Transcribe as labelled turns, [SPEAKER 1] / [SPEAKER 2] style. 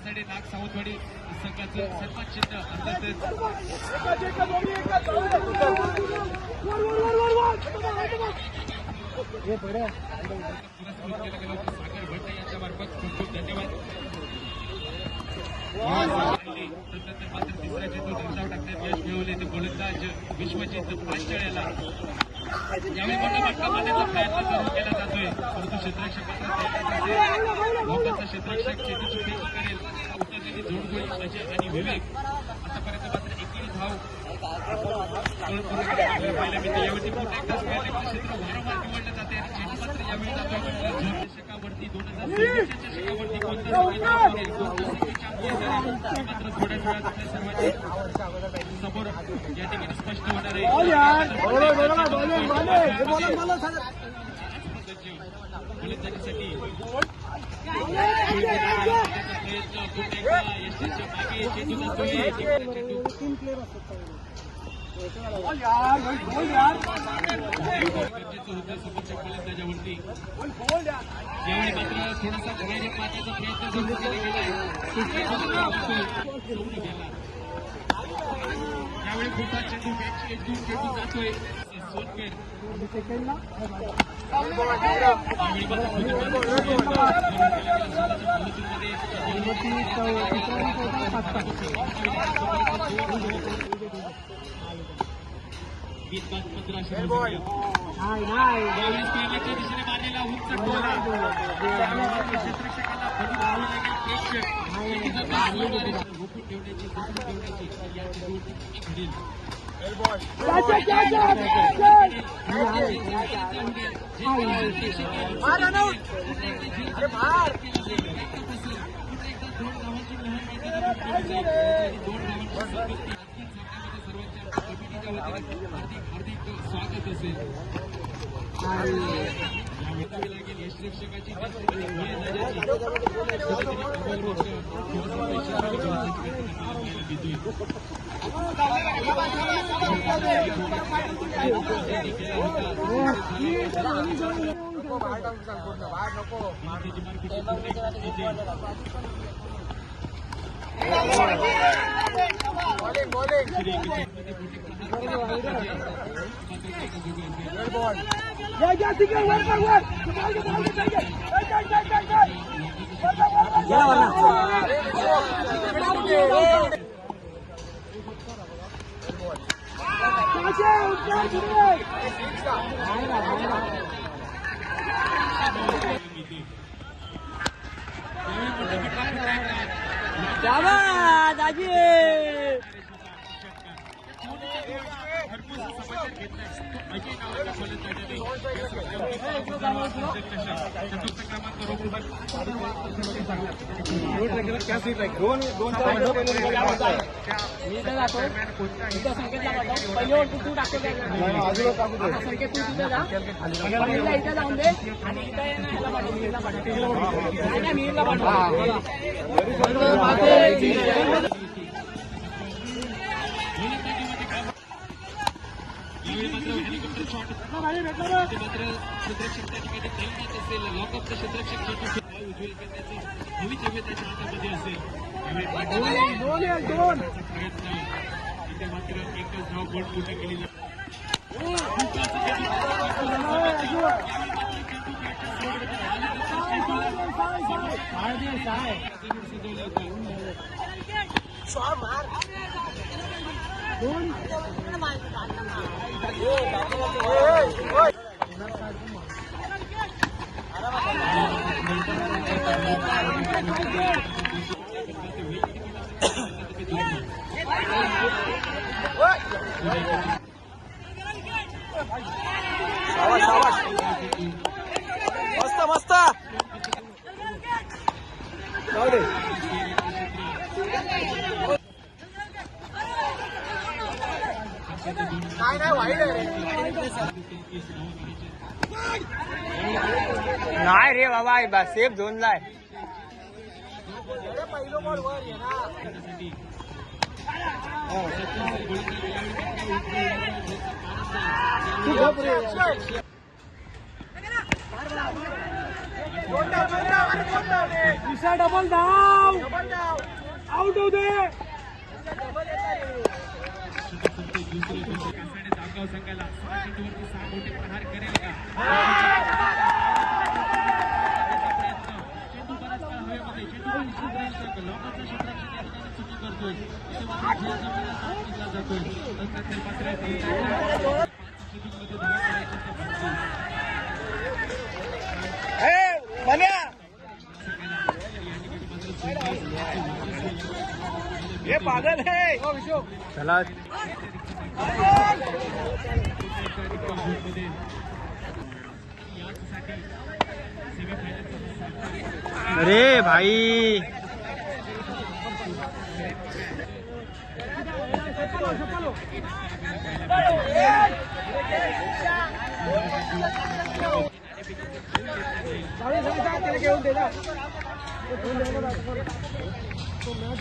[SPEAKER 1] यासाठी नाग सावंतवाडी संघाचं सन्मान चिन्ह अर्थातच पुरस्कृत केलं गेलं होतं सागर भट्ट यांच्या मार्फत खूप खूप धन्यवाद. तदनंतर मात्र तिसऱ्या चेंडूत धावधाव टाकण्यात यश मिळवले ते गोलंदाज विश्वजित पांचाळ याला यावेळी मोठा फटका मारण्याचा प्रयत्न सुरू केला जातोय, परंतु क्षेत्ररक्षक मात्र मोहम्मदचा क्षेत्ररक्षक चेंडूची फेकी करेल उत्तरलेली जोडगोळी अजय आणि विवेक आतापर्यंत मात्र एकही धाव पाहायला मिळते. यावरती पुन्हा एकदा स्क्वेअर क्षेत्र वारंवार निवडलं जाते आणि चेंडू मात्र यावेळी जातोय म्हटलं दशकावरती 2023 दशकावरती कोणता मात्र थोड्या वेळात आपल्या सर्वांच्या समोर या ठिकाणी स्पष्ट होणार आहे. गोलंदाजीसाठी यशच्या मागे चेंडू जातोय गरजेचं होतं समोरच्या गोलंदाजावरती. यावेळी मात्र थोडासा धैर्य पाहण्याचा प्रयत्न सुरू केला गेला. यावेळी खूपच चेंडू बॅटची एक दूर चेंडू जातोय सोनकर यावेळी स्क्वेअरच्या दिशेने मारलेला उंच टोला क्षेत्ररक्षकाला रोखून ठेवण्याची या चेंडूवरती घडेल. हार्दिक स्वागत असेल. लागेल यशरक्षकाची हेलिकॉप्टर शॉट मात्र क्षेत्ररक्षक त्या ठिकाणी खेळण्यात असेल. लॉकअपचं क्षेत्ररक्षक चेंडू उज्ज्वल करण्याचं भवितव्य त्याच्या हातामध्ये असेल. प्रयत्न इथे मात्र एकच धाव गोल पूर्ण केली जाते.
[SPEAKER 2] मस्त मस्त नाही वाईट नाही रे बाबा सेफ झोन लाय पहिलो बॉल वर ये ना दुसरा डबल धाव आउट होऊ दे.
[SPEAKER 1] जामगाव संघाला 6 चेंडूवरती 6 मोठे प्रहार करेल का? चेंडू बराच काळ हवेमध्ये, चेंडू लॉकाचं क्षेत्ररक्षण या ठिकाणी चुकी करतोय. इथे मात्र खेळ जमिनीला सांगितला जातोय. नंतर मात्र चेंडूमध्ये धावा करायची तर
[SPEAKER 2] हे पागल है. चला अरे भाई घेऊन दे ना. तो मॅच